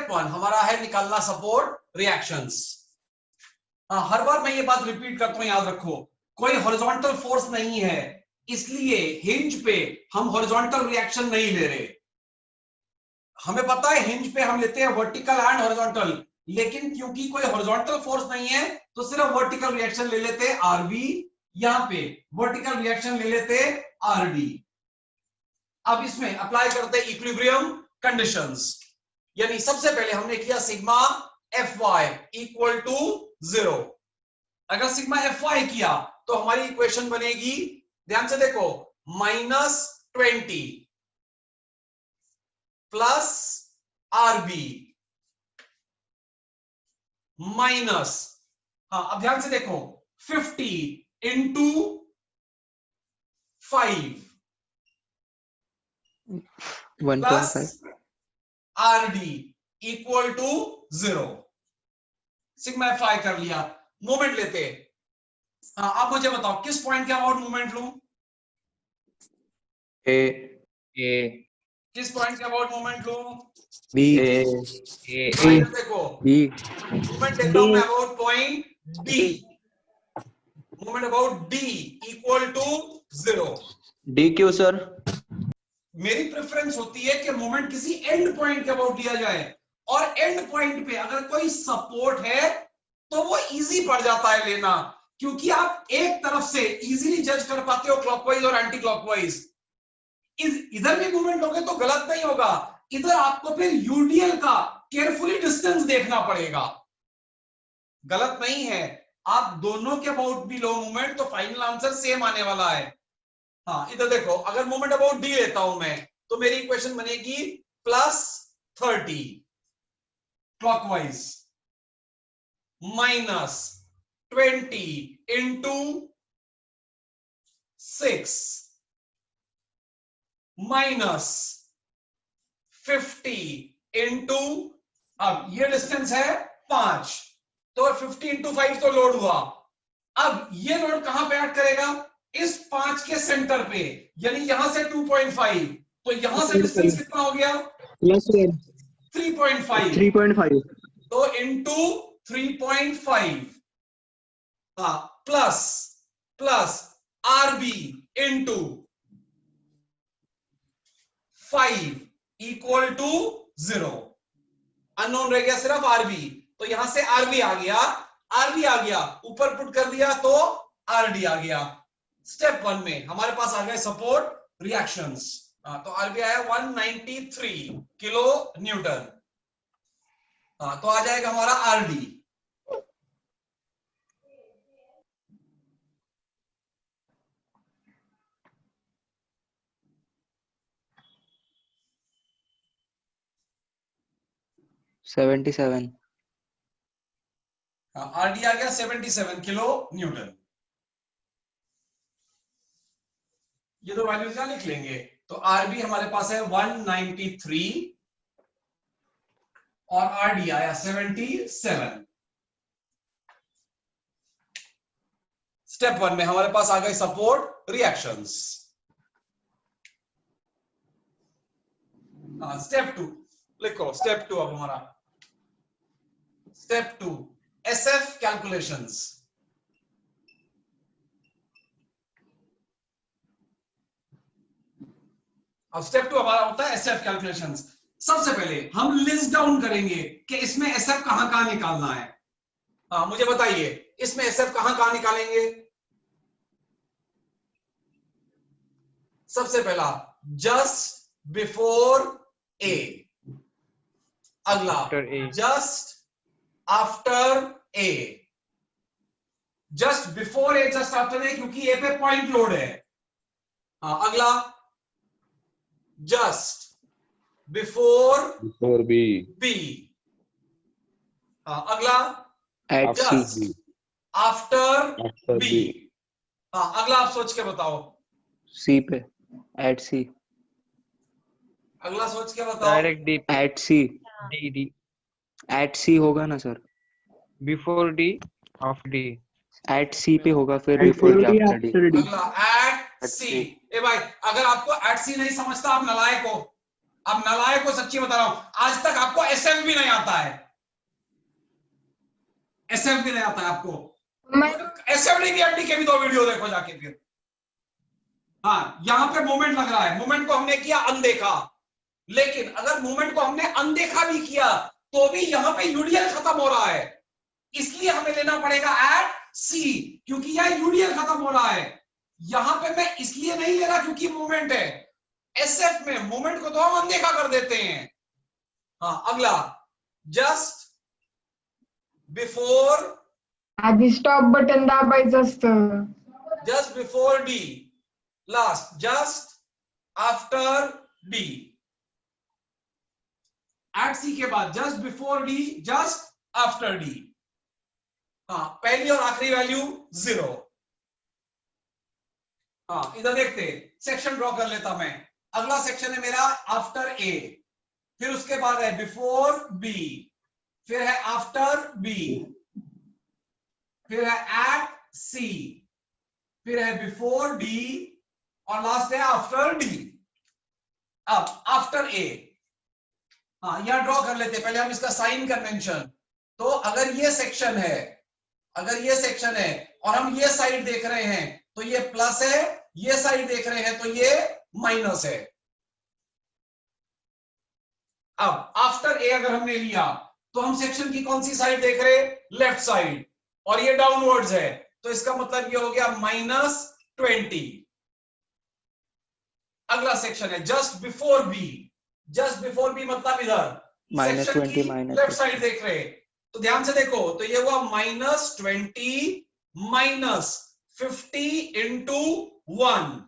Step 1 हमारा है निकालना सपोर्ट रिएक्शंस। हर बार मैं ये बात रिपीट करता हूं, याद रखो, कोई हॉरिजॉन्टल फोर्स नहीं है, इसलिए हिंज पे हम हॉरिजॉन्टल रिएक्शन नहीं ले रहे। हमें पता है हिंज पे हम लेते हैं वर्टिकल एंड हॉरिजॉन्टल, लेकिन क्योंकि कोई हॉरिजॉन्टल फोर्स नहीं है तो सिर्फ वर्टिकल रिएक्शन ले लेते हैं आरबी, यहां पे वर्टिकल रिएक्शन ले लेते हैं आरडी। अब इसमें अप्लाई करते हैं इक्विलिब्रियम कंडीशंस, यानी सबसे पहले हमने किया sigma F Y equal to 0। अगर सिग्मा एफ वाई किया तो हमारी इक्वेशन बनेगी, ध्यान से देखो, -20 प्लस आरबी माइनस, अब ध्यान से देखो, 50 into 5 plus RD equal to 0। Sigma F I कर लिया, मोमेंट लेते। आप मुझे बताओ किस पॉइंट के अबाउट मोमेंट लूं? ए किस पॉइंट के अबाउट मोमेंट लूं? बी देखो बी मोमेंट लेता हूं मैं about point D, moment about D equal to 0। D क्यों सर? मेरी प्रेफरेंस होती है कि मोमेंट किसी एंड पॉइंट के अबाउट लिया जाए, और एंड पॉइंट पे अगर कोई सपोर्ट है तो वो इजी पड़ जाता है लेना, क्योंकि आप एक तरफ से इजीली जज कर पाते हो क्लॉकवाइज और एंटी क्लॉकवाइज। इधर भी मूवमेंट लोगे तो गलत नहीं होगा, इधर आपको फिर यूडीएल का केयरफुली डिस्टेंस देखना पड़ेगा, गलत नहीं है। आप दोनों के अबाउट भी लो मूवमेंट तो फाइनल आंसर सेम आने वाला है। इधर देखो, अगर मोमेंट अबाउट डी लेता हूं मैं तो मेरी इक्वेशन बनेगी +30 क्लॉकवाइज -20 इंटू 6 -50 इंटू, अब ये डिस्टेंस है 5, तो 50 इंटू 5 तो लोड हुआ। अब ये लोड कहां पे ऐड करेगा? इस 5 के सेंटर पे, यानी यहां से 2.5, तो यहां से डिस्टेंस कितना हो गया? 3.5 तो into 3.5 plus RB into 5 equal to 0। Unknown रह गया सिर्फ आरबी, तो यहां से आरबी आ गया, ऊपर पुट कर दिया तो आरडी आ गया। स्टेप 1 में हमारे पास आ गए सपोर्ट रिएक्शंस, तो आरबी आया 193 किलो न्यूटन। तो आ जाएगा हमारा आरडी, आरडी आ गया 77 किलो न्यूटन। ये दो वैल्यूज क्या लिख लेंगे, तो आरबी हमारे पास है 193 और आरडी आया 77। स्टेप 1 में हमारे पास आ गए सपोर्ट रिएक्शंस। स्टेप 2 लिखो, स्टेप 2 अब हमारा स्टेप 2 एसएफ कैलकुलेशंस। अब स्टेप 2 हमारा होता है एसएफ कैलकुलेशंस। सबसे पहले हम लिस्ट डाउन करेंगे कि इसमें एसएफ कहां निकालना है। मुझे बताइए इसमें एसएफ कहां निकालेंगे? सबसे पहला जस्ट बिफोर ए, अगला just after a, just before A, just after a, क्योंकि ए पे पॉइंट लोड है। अगला जस्ट बिफोर बी, अगला जस्ट आफ्टर बी। अगला आप सोच के बताओ, सी पे एट सी, अगला सोच के बताओ। Direct D at C, D at C होगा ना sir? Before D after D, at C पे होगा, फिर बिफोर डी आफ्टर डी। अगला एट सी। ए भाई, अगर आपको एट सी नहीं समझता आप नालायक हो, अब नालायक को सच्ची बता रहा हूं, आज तक आपको एसएफ भी नहीं आता है, एसएफ भी नहीं आता है आपको। एसएफडी की एफडी के भी 2 वीडियो देखो जाके फिर। हाँ, यहां पे मोमेंट लग रहा है, मोमेंट को हमने किया अनदेखा, लेकिन अगर मोमेंट को हमने अनदेखा भी किया तो भी यहां पे यूडीएल खत्म हो रहा है, इसलिए हमें लेना पड़ेगा एट सी, क्योंकि यह यूडीएल खत्म हो रहा है। यहां पे मैं इसलिए नहीं ले रहा क्योंकि मोमेंट है, एसएफ में मोमेंट को तो हम अनदेखा कर देते हैं। हाँ, अगला जस्ट बिफोर, आधी स्टॉप बटन दाबायचं असतं, just before D, last just after D, at C के बाद just before D, just after D. हाँ, पहली और आखिरी वैल्यू 0। हाँ, इधर देखते, सेक्शन ड्रॉ कर लेता मैं। अगला सेक्शन है मेरा आफ्टर ए, फिर उसके बाद है बिफोर बी, फिर है आफ्टर बी, फिर है एट सी, फिर है बिफोर डी, और लास्ट है आफ्टर डी। अब आफ्टर ए, हाँ यहां ड्रॉ कर लेते पहले हम इसका साइन कन्वेंशन। तो अगर ये सेक्शन है, अगर ये सेक्शन है और हम ये साइड देख रहे हैं तो ये प्लस है, ये साइड देख रहे हैं तो ये माइनस है। अब आफ्टर ए अगर हमने लिया तो हम सेक्शन की कौन सी साइड देख रहे हैं, लेफ्ट साइड, और ये डाउनवर्ड्स है, तो इसका मतलब ये हो गया -20। अगला सेक्शन है just before B, just before B मतलब इधर सेक्शन की लेफ्ट साइड देख रहे हैं, तो ध्यान से देखो, तो ये हुआ -20 -50 into 1,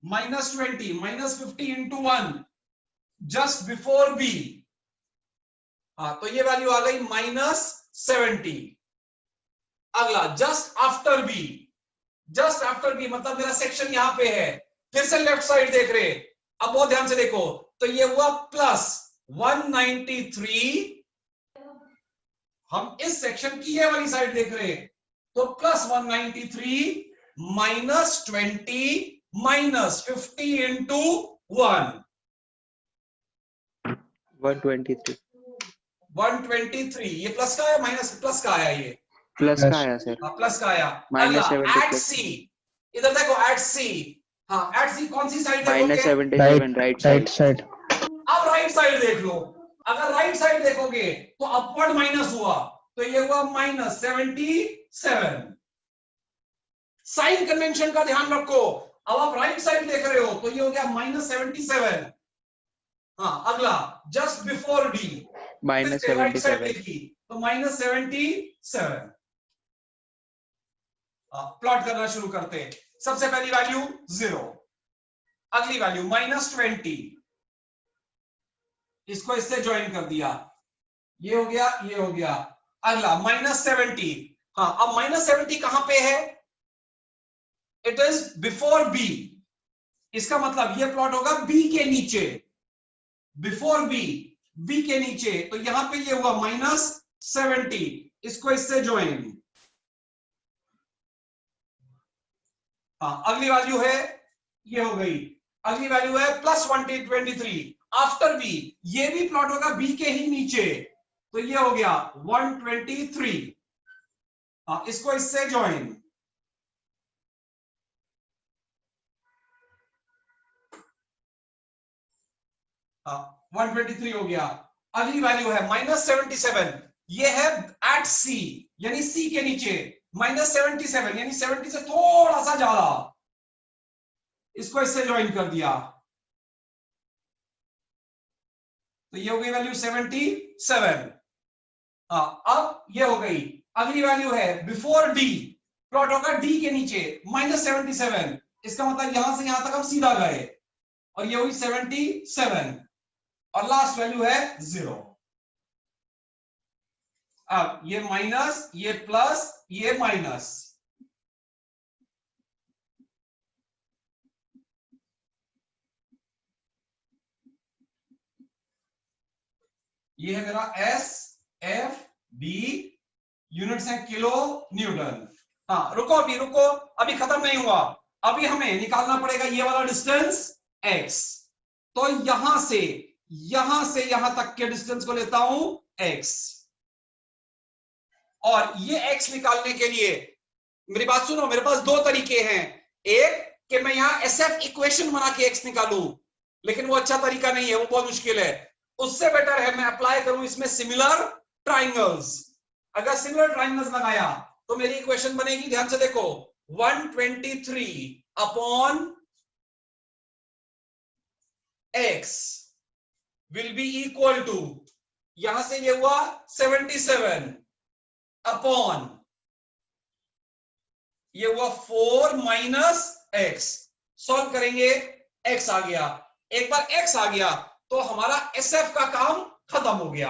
-20 -50 into 1 just before B. हाँ, तो ये वैल्यू आ गई -70। अगला just after B, just after B मतलब मेरा सेक्शन यहां पे है, फिर से लेफ्ट साइड देख रहे, अब बहुत ध्यान से देखो, तो ये हुआ +193, हम इस सेक्शन की ये वाली साइड देख रहे, तो +193 -20 -50 इंटू 1 123। ये प्लस का है माइनस प्लस का आया, ये प्लस का आया सर, प्लस का आया। एट सी, इधर देखो एट सी, हाँ एट सी कौन सी साइड -77 राइट साइड। अब राइट साइड देख लो, अगर राइट साइड देखोगे तो अपवर्ड माइनस हुआ, तो ये हुआ -77। साइन कन्वेंशन का ध्यान रखो, अब आप राइट साइड देख रहे हो तो ये हो गया -77। हाँ, अगला जस्ट बिफोर डी -77, तो -77। प्लॉट करना शुरू करते हैं। सबसे पहली वैल्यू 0, अगली वैल्यू -20, इसको इससे ज्वाइन कर दिया, ये हो गया, ये हो गया। अगला -70, हाँ अब -70 कहां पे है, इट इज बिफोर बी, इसका मतलब ये प्लॉट होगा बी के नीचे, बिफोर बी, बी के नीचे, तो यहां पे ये हुआ -70, इसको इससे ज्वाइन। हाँ, अगली वैल्यू है, ये हो गई, अगली वैल्यू है +123 आफ्टर बी, ये भी प्लॉट होगा बी के ही नीचे, तो ये हो गया 123। हाँ, इसको इससे ज्वाइन। हाँ, 123 हो गया। अगली वैल्यू है -77, ये है एट सी, यानी सी के नीचे, -77 यानी 70 से थोड़ा सा ज्यादा, इसको इससे ज्वाइन कर दिया, तो ये हो गई वैल्यू 77। हाँ, अब ये हो गई। अगली वैल्यू है बिफोर डी, प्लॉट होगा डी के नीचे, -77, इसका मतलब यहां से यहां तक हम सीधा गए, और ये हुई 77, और लास्ट वैल्यू है 0। अब ये माइनस, ये प्लस, ये माइनस, ये है मेरा एस एफ डी, यूनिट्स है किलो न्यूटन। हाँ रुको, अभी रुको, अभी खत्म नहीं हुआ, अभी हमें निकालना पड़ेगा ये वाला डिस्टेंस x। तो यहां से यहां तक के डिस्टेंस को लेता हूं x, और ये x निकालने के लिए मेरी बात सुनो, मेरे पास दो तरीके हैं। एक कि मैं यहां SF इक्वेशन बना के x निकालूं, लेकिन वो अच्छा तरीका नहीं है, वो बहुत मुश्किल है। उससे बेटर है मैं अप्लाई करूं इसमें सिमिलर ट्राइंगल्स। अगर सिमिलर ट्राइंगल्स लगाया तो मेरी इक्वेशन बनेगी, ध्यान से देखो, 123 upon x will be equal to, यहां से ये हुआ 77 अपॉन ये हुआ 4 माइनस x। सॉल्व करेंगे, x आ गया। एक बार x आ गया तो हमारा SF का काम खत्म हो गया।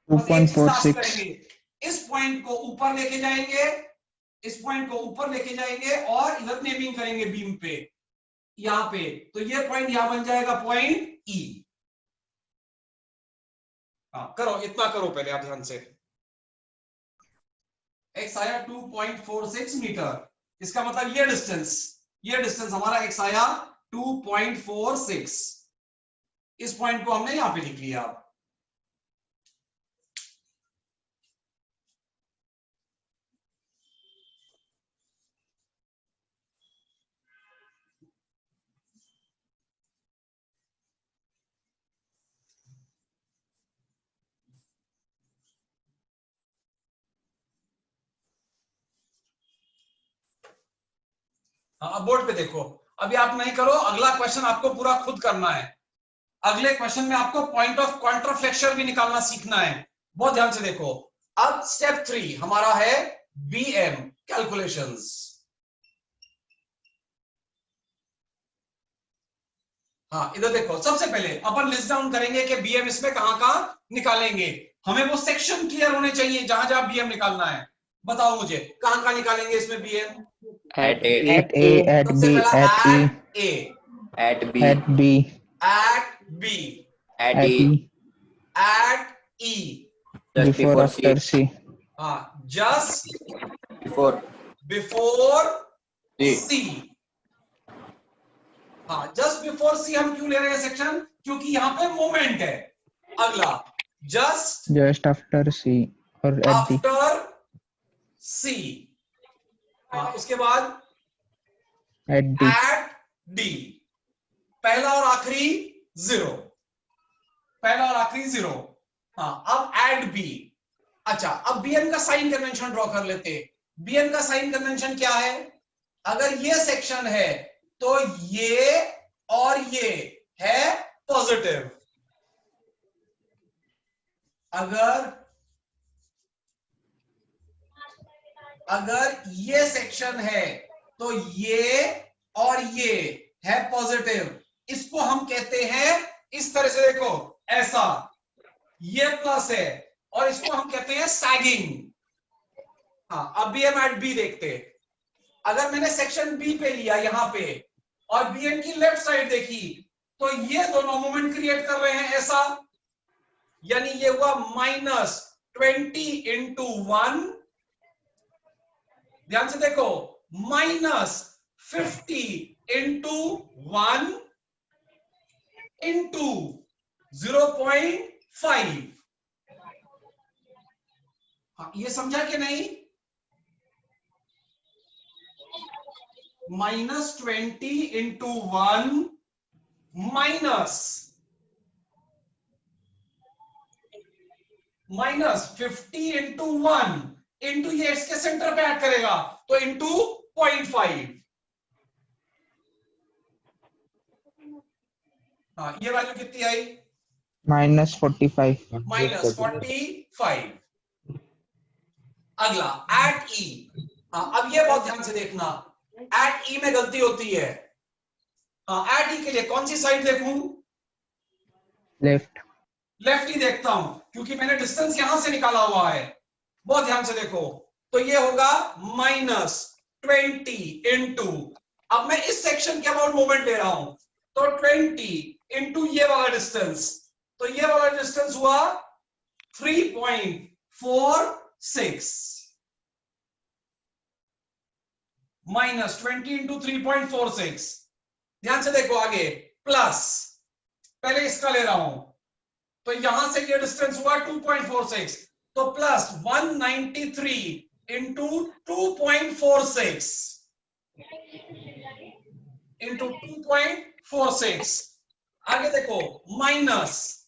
2.46 इस पॉइंट को ऊपर लेके जाएंगे, इस पॉइंट को ऊपर लेके जाएंगे और इधर नेमिंग करेंगे बीम पे, यहां पे, तो ये पॉइंट यहां बन जाएगा पॉइंट E। हाँ करो, इतना करो पहले आप ध्यान से। x आया 2.46 मीटर, इसका मतलब ये डिस्टेंस हमारा x आया 2.46। इस पॉइंट को हमने यहां पे लिख लिया। अब बोर्ड पे देखो, अभी आप नहीं करो, अगला क्वेश्चन आपको पूरा खुद करना है। अगले क्वेश्चन में आपको पॉइंट ऑफ कॉन्ट्राफ्लेक्शन भी निकालना सीखना है, बहुत ध्यान से देखो। अब स्टेप 3 हमारा है BM कैलकुलेशंस। हाँ इधर देखो, सबसे पहले अपन लिस्ट डाउन करेंगे कि BM इसमें कहां निकालेंगे। हमें वो सेक्शन क्लियर होने चाहिए जहां जहां BM निकालना है। बताओ मुझे कहां निकालेंगे इसमें BM? at A, at A, at सबसे B, पहला at E, A, at B, at B, at B, at at E, E, at E, just before, before after C, C, just before before C, C। हाँ just before C हम क्यों ले रहे हैं section? क्योंकि यहाँ पे मोमेंट है। अगला just after C or at D, after C। हाँ उसके बाद at D, एट D। पहला और आखिरी 0, पहला और आखिरी 0। हाँ अब एट B। अच्छा अब BM का साइन कन्वेंशन ड्रॉ कर लेते। BM का साइन कन्वेंशन क्या है? अगर ये सेक्शन है तो ये और ये है पॉजिटिव। अगर ये सेक्शन है तो ये और ये है पॉजिटिव। इसको हम कहते हैं, इस तरह से देखो, ऐसा, ये प्लस है और इसको हम कहते हैं सैगिंग। हाँ अब BM एट B देखते। अगर मैंने सेक्शन B पे लिया यहां पे और BM की लेफ्ट साइड देखी तो ये दोनों मोमेंट क्रिएट कर रहे हैं ऐसा, यानी ये हुआ -20 इंटू 1। ध्यान से देखो, -50 इंटू 1 इंटू 0.5। हाँ ये समझा कि नहीं? -20 इंटू 1 -50 इंटू 1 इंटू ये इसके सेंटर पे ऐड करेगा तो इंटू 0.5। हाँ ये वैल्यू कितनी आई? -45, -45। अगला एट E। हाँ अब ये बहुत ध्यान से देखना, एट E में गलती होती है। हाँ एट E के लिए कौन सी साइड देखूं? left, लेफ्ट ही देखता हूं क्योंकि मैंने डिस्टेंस यहां से निकाला हुआ है। बहुत ध्यान से देखो, तो ये होगा -20 इंटू, अब मैं इस सेक्शन के अबाउट मोमेंट ले रहा हूं तो 20 इंटू ये वाला डिस्टेंस, तो ये वाला डिस्टेंस हुआ 3.46 -20 इंटू 3.46। ध्यान से देखो आगे, प्लस, पहले इसका ले रहा हूं, तो यहां से ये डिस्टेंस हुआ 2.46, तो प्लस 193 इंटू 2.46 इंटू 2.46। आगे देखो माइनस,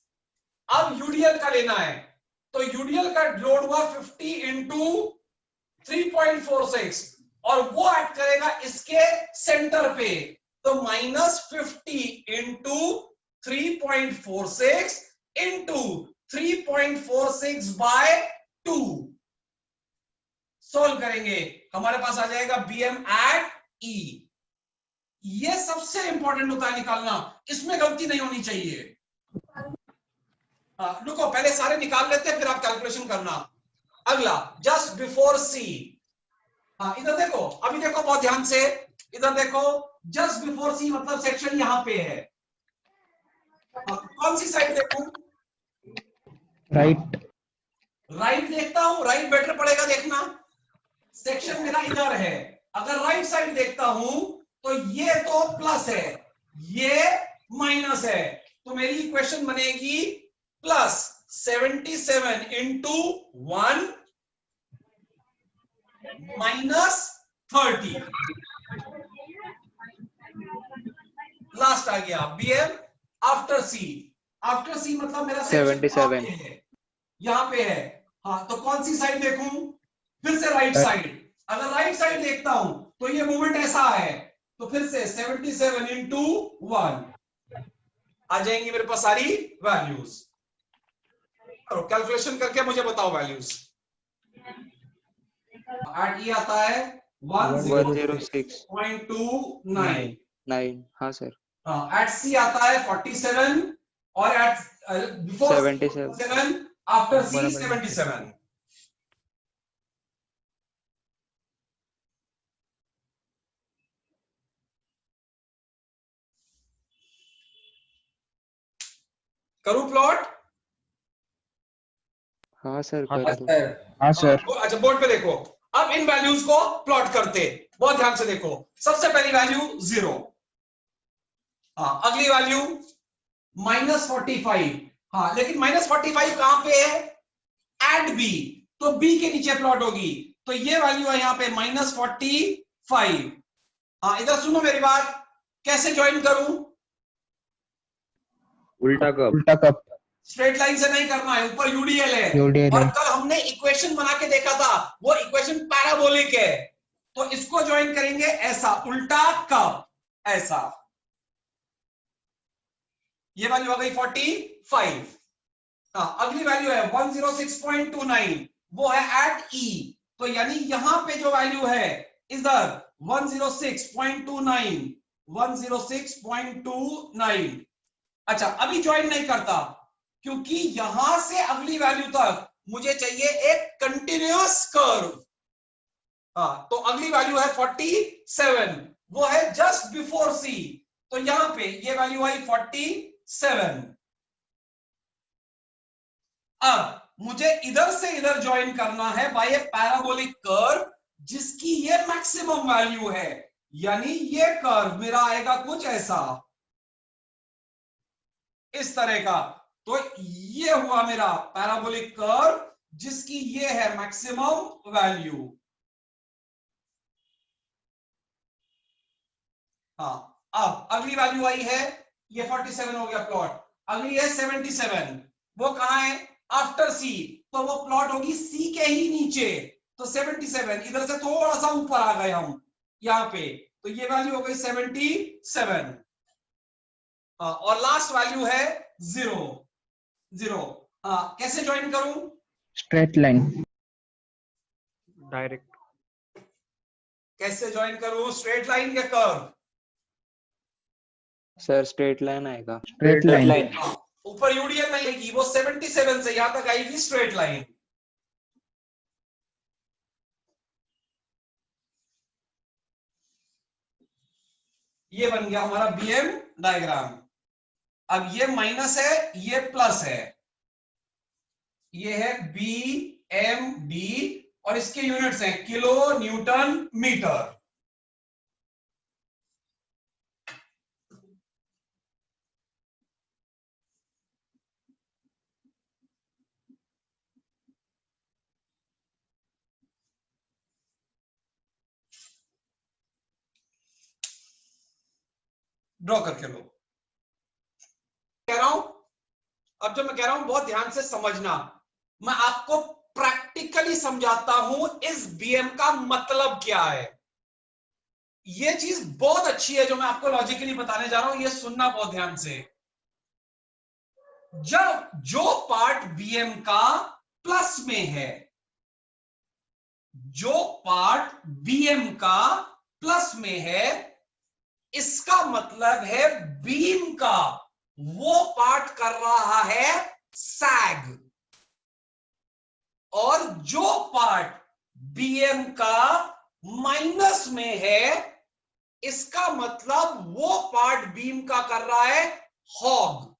अब यूडीएल का लेना है, तो यूडीएल का लोड हुआ 50 इंटू 3.46 और वो ऐड करेगा इसके सेंटर पे, तो -50 इंटू 3.46 इंटू 3.46 बाय 2। सोल्व करेंगे, हमारे पास आ जाएगा बीएम एट ई। ये सबसे इंपॉर्टेंट होता है निकालना, इसमें गलती नहीं होनी चाहिए। रुको पहले सारे निकाल लेते हैं, फिर आप कैलकुलेशन करना। अगला जस्ट बिफोर सी, इधर देखो, अभी देखो बहुत ध्यान से, इधर देखो, जस्ट बिफोर सी मतलब सेक्शन यहां पे है। कौन सी साइड देखूं? राइट। राइट देखता हूं, राइट बेटर पड़ेगा देखना। सेक्शन मेरा इधर है, अगर राइट साइड देखता हूं तो ये तो प्लस है, ये माइनस है, तो मेरी इक्वेशन बनेगी प्लस 77 इंटू 1 माइनस 30। लास्ट आ गया बीएम आफ्टर सी। आफ्टर सी मतलब मेरा 77 यहां पे है। हाँ, तो कौन सी साइड देखूं? फिर से राइट साइड। अगर राइट साइड देखता हूं तो ये मूवमेंट ऐसा है, तो फिर से 77 इंटू 1 आ जाएंगी मेरे पास सारी वैल्यूज। कैलकुलेशन करके मुझे बताओ वैल्यूज। एट ई आता है 106.29। हाँ सर। एट सी आता है 47 और एट बिफोर 77 आफ्टर सी 77। करूं प्लॉट? हाँ सर हाँ कर दो। सर। हाँ सर। अच्छा बोर्ड पे देखो, अब इन वैल्यूज को प्लॉट करते, बहुत ध्यान से देखो। सबसे पहली वैल्यू 0, अगली वैल्यू -45। हाँ, लेकिन -45 कहां पे है? एट बी, तो बी के नीचे प्लॉट होगी, तो ये वैल्यू है यहां पे -45। हाँ, इधर सुनो मेरी बात, कैसे ज्वाइन करूं? उल्टा कप। उल्टा कप। स्ट्रेट लाइन से नहीं करना है, ऊपर यूडीएल है। यूडीएल और है। कल हमने इक्वेशन बना के देखा था, वो इक्वेशन पैराबोलिक है, तो इसको ज्वाइन करेंगे ऐसा, उल्टा कप ऐसा। ये वैल्यू आ गई 45। अगली वैल्यू है 106.29, वो है एट ई, तो यानी यहां पे जो वैल्यू है इधर 106.29, 106.29। अच्छा, अभी ज्वाइन नहीं करता क्योंकि यहां से अगली वैल्यू तक मुझे चाहिए एक कंटिन्यूअस कर्व। तो अगली वैल्यू है 47, वो है जस्ट बिफोर सी, तो यहां पे ये वैल्यू आई 47। अब मुझे इधर से इधर ज्वाइन करना है बाय ए पैराबोलिक कर्व जिसकी ये मैक्सिमम वैल्यू है, यानी ये कर्व मेरा आएगा कुछ ऐसा, इस तरह का। तो ये हुआ मेरा पैराबोलिक कर्व जिसकी ये है मैक्सिमम वैल्यू। अब अगली वैल्यू आई है, ये 47 हो गया प्लॉट, अगली है 77, वो कहां है? आफ्टर सी, तो वो प्लॉट होगी सी के ही नीचे, तो 77 इधर से थोड़ा सा ऊपर आ गए हम यहां पे, तो ये वैल्यू हो गई 77। और लास्ट वैल्यू है 0। कैसे ज्वाइन करूं? Straight line. डायरेक्ट। कैसे ज्वाइन करूं? स्ट्रेट लाइन या कर्व? सर स्ट्रेट लाइन आएगा। Straight line. ऊपर यूडीएल नहीं आएगी, वो 77 से यहां तक आएगी स्ट्रेट लाइन। ये बन गया हमारा बीएम डायग्राम। अब ये माइनस है, ये प्लस है, ये है बी एम डी और इसके यूनिट्स हैं किलो न्यूटन मीटर। ड्रॉ करके लो। कह रहा हूं, अब जब मैं कह रहा हूं बहुत ध्यान से समझना, मैं आपको प्रैक्टिकली समझाता हूं इस बीएम का मतलब क्या है। ये चीज बहुत अच्छी है जो मैं आपको लॉजिकली बताने जा रहा हूं, ये सुनना बहुत ध्यान से। जब जो पार्ट बीएम का प्लस में है, जो पार्ट बीएम का प्लस में है, इसका मतलब है बीम का वो पार्ट कर रहा है सैग, और जो पार्ट बीएम का माइनस में है, इसका मतलब वो पार्ट बीम का कर रहा है हॉग।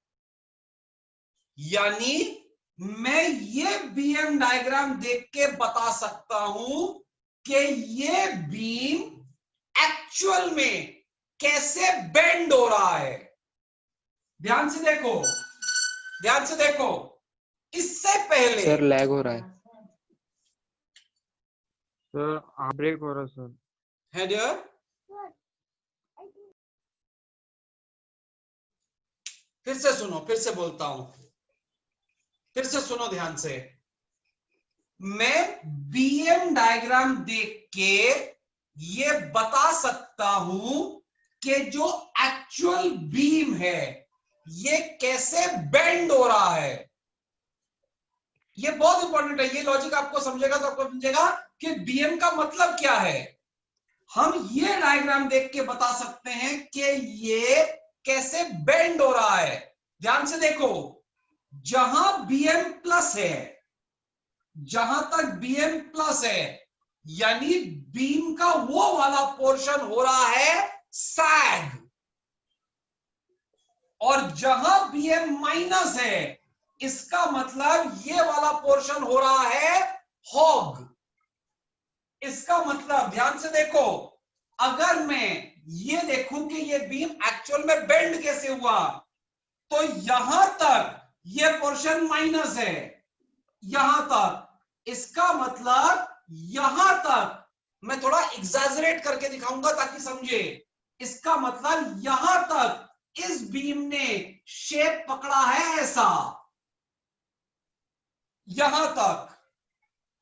यानी मैं ये बीएम डायग्राम देख के बता सकता हूं कि ये बीम एक्चुअल में कैसे बेंड हो रहा है। ध्यान से देखो, ध्यान से देखो। इससे पहले सर लैग हो रहा है। सर ब्रेक हो रहा है सर। है डियर, फिर से सुनो, फिर से बोलता हूं, फिर से सुनो ध्यान से। मैं बीएम डायग्राम देख के ये बता सकता हूं कि जो एक्चुअल बीम है ये कैसे बेंड हो रहा है। ये बहुत इंपॉर्टेंट है, ये लॉजिक आपको समझेगा तो आपको समझेगा कि बीएम का मतलब क्या है। हम ये डायग्राम देख के बता सकते हैं कि ये कैसे बेंड हो रहा है। ध्यान से देखो, जहां बीएम प्लस है, जहां तक बीएम प्लस है, यानी बीम का वो वाला पोर्शन हो रहा है सैग, और जहां बीएम माइनस है, इसका मतलब ये वाला पोर्शन हो रहा है हॉग। इसका मतलब ध्यान से देखो, अगर मैं ये देखूं कि ये बीम एक्चुअल में बेंड कैसे हुआ, तो यहां तक ये पोर्शन माइनस है, यहां तक, इसका मतलब यहां तक, मैं थोड़ा एग्जैजरेट करके दिखाऊंगा ताकि समझे। इसका मतलब यहां तक इस बीम ने शेप पकड़ा है ऐसा, यहां तक,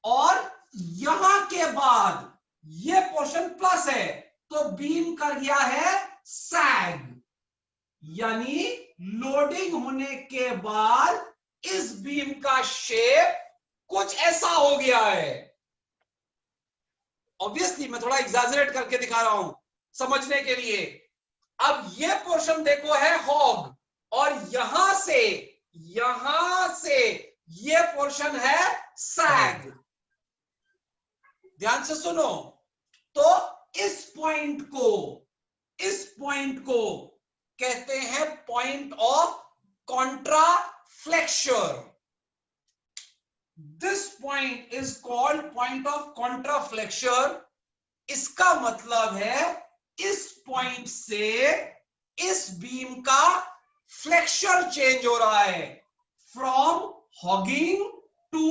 और यहां के बाद ये पोर्शन प्लस है, तो बीम कर गया है सैग, यानी लोडिंग होने के बाद इस बीम का शेप कुछ ऐसा हो गया है। ऑब्वियसली मैं थोड़ा एग्जैजरेट करके दिखा रहा हूं समझने के लिए। अब ये पोर्शन देखो है हॉग, और यहां से ये पोर्शन है सैग। ध्यान से सुनो, तो इस पॉइंट को कहते हैं point of contraflexion. This point is called point of contraflexion. इसका मतलब है इस पॉइंट से इस बीम का फ्लेक्चर चेंज हो रहा है, फ्रॉम हॉगिंग टू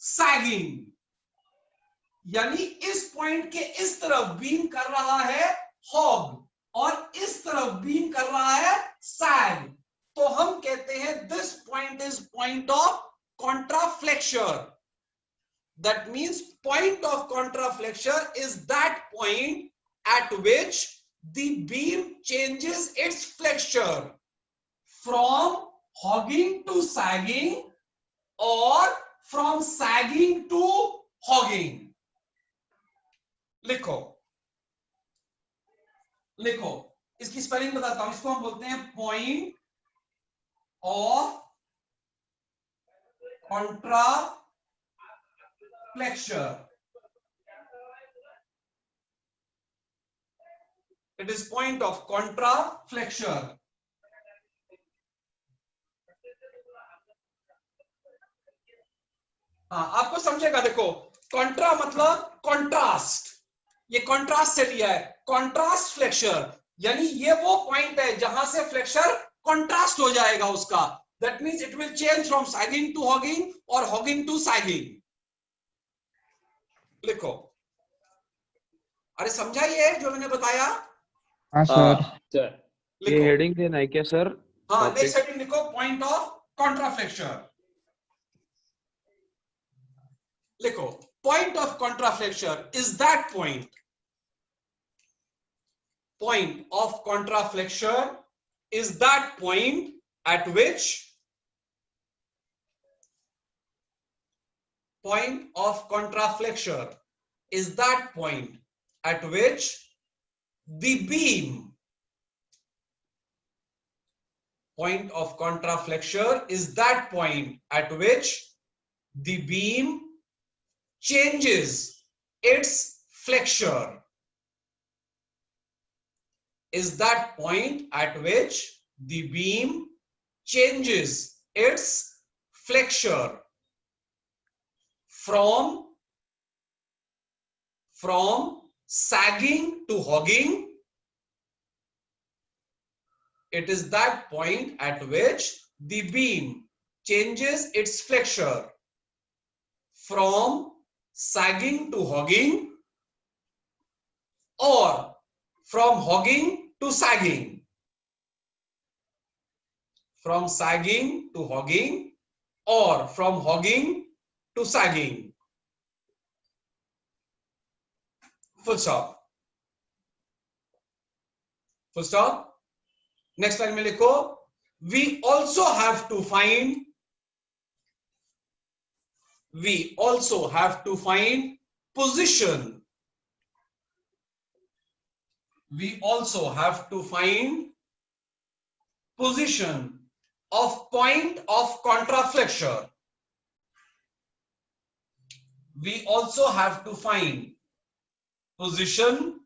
सैगिंग। यानी इस पॉइंट के इस तरफ बीम कर रहा है हॉग, और इस तरफ बीम कर रहा है सैग, तो हम कहते हैं this point is point of contraflexure. That means point of contraflexure is that point at which the beam changes its flexure from hogging to sagging or from sagging to hogging. लिखो इसकी spelling बताता हूं। इसको हम बोलते हैं point of contraflexure. It is point of contraflexure. आपको समझेगा। देखो, कॉन्ट्रा मतलब कॉन्ट्रास्ट, ये कॉन्ट्रास्ट से लिया है, कॉन्ट्रास्ट फ्लेक्चर, यानी ये वो पॉइंट है जहां से फ्लेक्चर कॉन्ट्रास्ट हो जाएगा उसका। That means it will change from sagging to hogging or hogging to sagging. लिखो। अरे समझा ये जो मैंने बताया? हाँ सर। ये लिखो। हेडिंग देना है क्या सर? हाँ, टॉपिक नेक्स्ट हेडिंग लिखो, पॉइंट ऑफ कॉन्ट्राफ्लेक्शन। लिखो, point of contraflexion is that point, point of contraflexion is that point at which point of contraflexion is that point at which the beam, point of contraflexion is that point at which the beam changes its flexure, is that point at which the beam changes its flexure from sagging to hogging. It is that point at which the beam changes its flexure from sagging to hogging, or from hogging to sagging, from sagging to hogging, or from hogging to sagging. Full stop. Full stop. Next line में लिखो, we also have to find position. We also have to find position of point of contraflexure. We also have to find position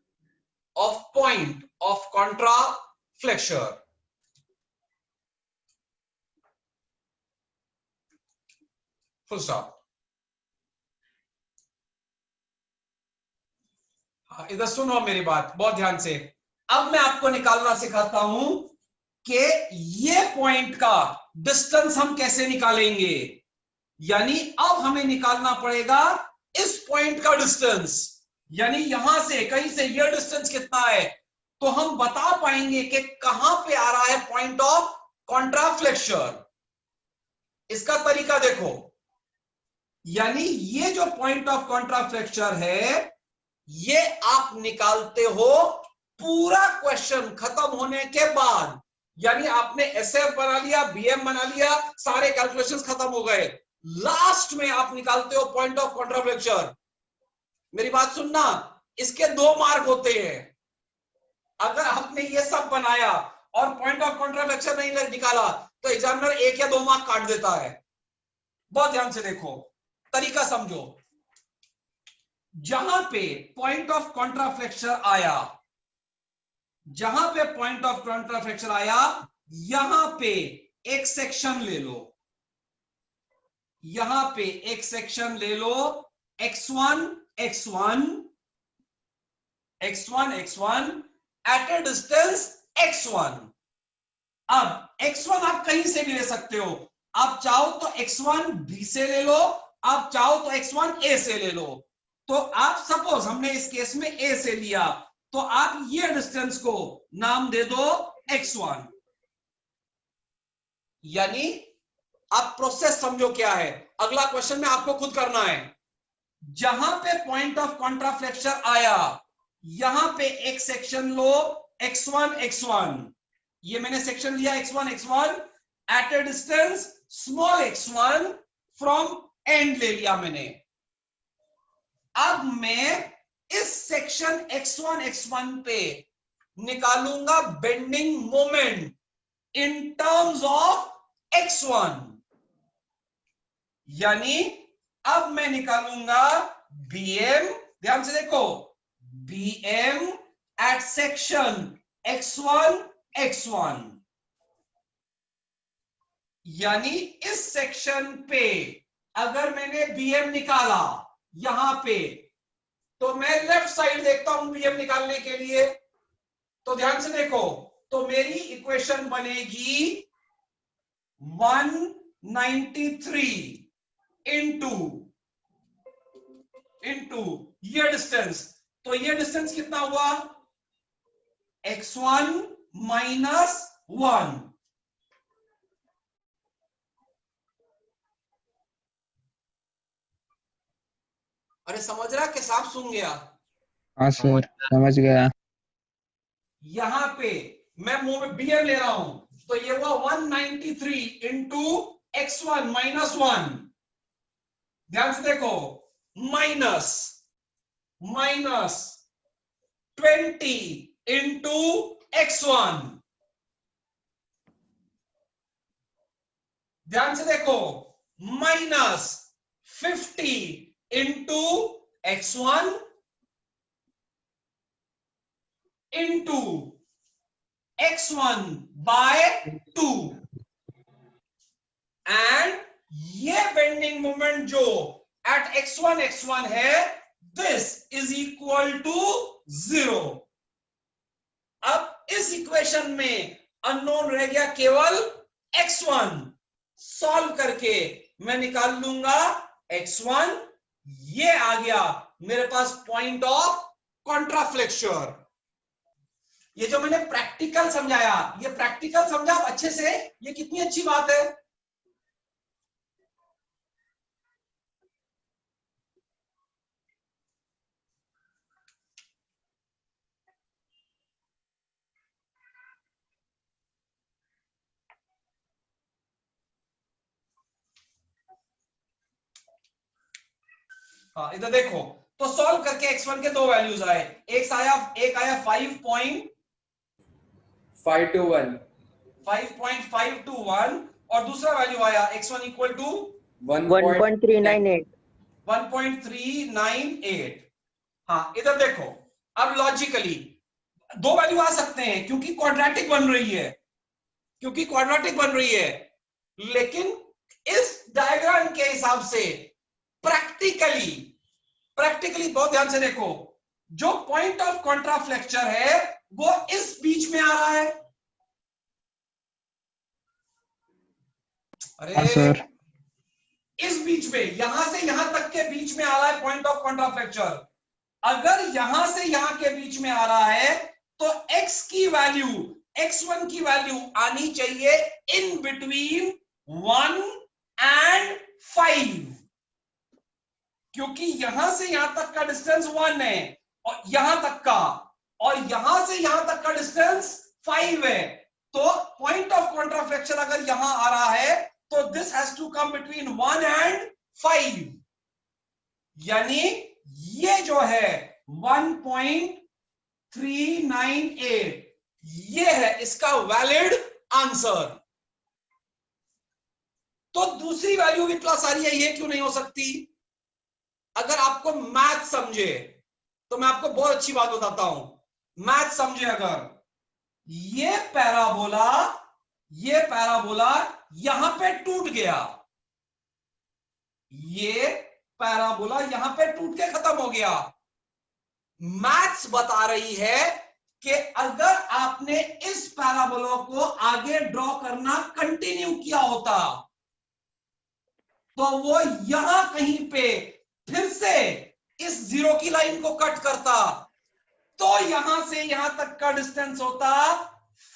of point of contraflexure. Full stop. इधर सुनो मेरी बात बहुत ध्यान से। अब मैं आपको निकालना सिखाता हूं कि ये पॉइंट का डिस्टेंस हम कैसे निकालेंगे। यानी अब हमें निकालना पड़ेगा इस पॉइंट का डिस्टेंस, यानी यहां से कहीं से ये डिस्टेंस कितना है, तो हम बता पाएंगे कि कहां पे आ रहा है पॉइंट ऑफ कॉन्ट्राफ्लेक्शन। इसका तरीका देखो, यानी ये जो पॉइंट ऑफ कॉन्ट्राफ्लेक्शन है ये आप निकालते हो पूरा क्वेश्चन खत्म होने के बाद। यानी आपने एसएफ बना लिया, बीएम बना लिया, सारे कैलकुलेशंस खत्म हो गए, लास्ट में आप निकालते हो पॉइंट ऑफ कॉन्ट्राफ्लेक्शन। मेरी बात सुनना, इसके 2 मार्क होते हैं। अगर आपने ये सब बनाया और पॉइंट ऑफ कॉन्ट्राफ्लेक्शन नहीं निकाला तो एग्जामिनर 1 या 2 मार्क काट देता है। बहुत ध्यान से देखो, तरीका समझो। जहां पे पॉइंट ऑफ कॉन्ट्राफ्लेक्शन आया, जहां पे पॉइंट ऑफ कॉन्ट्राफ्लेक्शन आया, यहां पे एक सेक्शन ले लो, यहां पे एक सेक्शन ले लो, x1 x1 x1 x1 at a distance x1। अब x1 आप कहीं से भी ले सकते हो, आप चाहो तो x1 b से ले लो, आप चाहो तो x1 a से ले लो। तो आप सपोज हमने इस केस में a से लिया, तो आप ये डिस्टेंस को नाम दे दो x1। यानी आप प्रोसेस समझो क्या है। अगला क्वेश्चन में आपको खुद करना है। जहां पे पॉइंट ऑफ कॉन्ट्राफ्लेक्शन आया, यहां पे एक सेक्शन लो x1 x1, ये मैंने सेक्शन लिया x1 x1 at a distance small x1 from end ले लिया मैंने। अब मैं इस सेक्शन x1 x1 पे निकालूंगा bending moment in terms of x1। यानी अब मैं निकालूंगा bm, ध्यान से देखो, bm eight section x1 x1। यानी इस सेक्शन पे अगर मैंने bm निकाला यहां पे, तो मैं लेफ्ट साइड देखता हूं bm निकालने के लिए। तो ध्यान से देखो, तो मेरी इक्वेशन बनेगी 193 इंटू ये डिस्टेंस। तो ये डिस्टेंस कितना हुआ, x1 -1। अरे समझ रहा कि साफ सुन गया? हाँ सर समझ गया। यहां पे मैं मुंह में BM ले रहा हूं, तो ये हुआ 193 इंटू x1 -1। ध्यान से देखो, माइनस 20 इंटू x1। ध्यान से देखो, -50 into x1 into x1 by 2। And ये बेंडिंग मोमेंट जो एट x1 है, दिस इज इक्वल टू 0। अब इस इक्वेशन में अननोन रह गया केवल x1। सॉल्व करके मैं निकाल लूंगा x1। ये आ गया मेरे पास पॉइंट ऑफ कॉन्ट्राफ्लेक्चर। ये जो मैंने प्रैक्टिकल समझाया, ये प्रैक्टिकल समझा अच्छे से, ये कितनी अच्छी बात है। हाँ इधर देखो, तो सॉल्व करके x1 के दो वैल्यूज आए। एक आया 5.521 और दूसरा वैल्यू आया x1 इक्वल टू 1.398। 1.398। हाँ इधर देखो, अब लॉजिकली दो वैल्यू आ सकते हैं क्योंकि क्वाड्रेटिक बन रही है, लेकिन इस डायग्राम के हिसाब से प्रैक्टिकली बहुत ध्यान से देखो, जो पॉइंट ऑफ कॉन्ट्राफ्लेक्चर है वो इस बीच में आ रहा है। हाँ सर। इस बीच में, यहां से यहां तक के बीच में आ रहा है पॉइंट ऑफ कॉन्ट्राफ्लेक्चर। अगर यहां से यहां के बीच में आ रहा है तो x की वैल्यू, x1 की वैल्यू आनी चाहिए इन बिटवीन 1 एंड 5, क्योंकि यहां से यहां तक का डिस्टेंस 1 है और यहां तक का, और यहां से यहां तक का डिस्टेंस 5 है। तो पॉइंट ऑफ कॉन्ट्राफ्लेक्चर अगर यहां आ रहा है तो this has to come between 1 and 5, यानी ये जो है 1.398, ये है इसका वैलिड आंसर। तो दूसरी वैल्यू भी प्लस आ रही है, ये क्यों नहीं हो सकती? अगर आपको मैथ समझे तो मैं आपको बहुत अच्छी बात बताता हूं। मैथ समझे, अगर ये पैराबोला यहां पे टूट गया, ये पैराबोला यहां पे टूट के खत्म हो गया, मैथ्स बता रही है कि अगर आपने इस पैराबोला को आगे ड्रॉ करना कंटिन्यू किया होता तो वो यहां कहीं पे फिर से इस जीरो की लाइन को कट करता, तो यहां से यहां तक का डिस्टेंस होता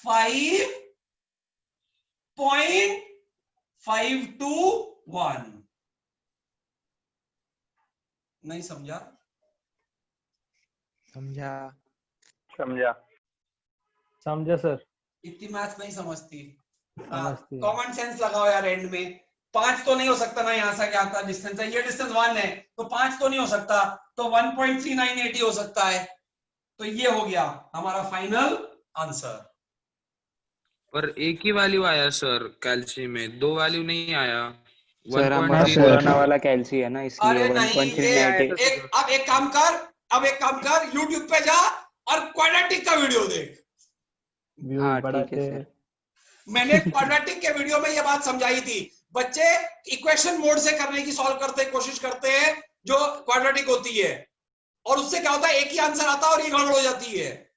5.521। नहीं समझा? समझा सर। इतनी मैथ नहीं समझती। समझती है। कॉमन सेंस लगाओ यार एंड में। 5 तो नहीं हो सकता ना, यहां से क्या था डिस्टेंस है, ये डिस्टेंस 1 है तो 5 तो नहीं हो सकता, तो 1.398 ही हो सकता है। तो ये हो गया हमारा फाइनल आंसर। पर एक ही वैल्यू आया सर कैल्शियम में, दो वैल्यू नहीं आया। सर हमारा 1.3 पुराना वाला कैल्सी है ना, इसलिए अरे नहीं, 1.398। अब एक काम कर YouTube पे जा और क्वाड्रेटिक का वीडियो देख। हाँ ठीक है सर। मैंने क्वाड्रेटिक के वीडियो में ये बात समझाई थी। बच्चे इक्वेशन मोड से करने की सॉल्व करते कोशिश करते हैं जो क्वाड्रेटिक होती है, और उससे क्या होता है, एक ही आंसर आता है और ये गड़बड़ हो जाती है।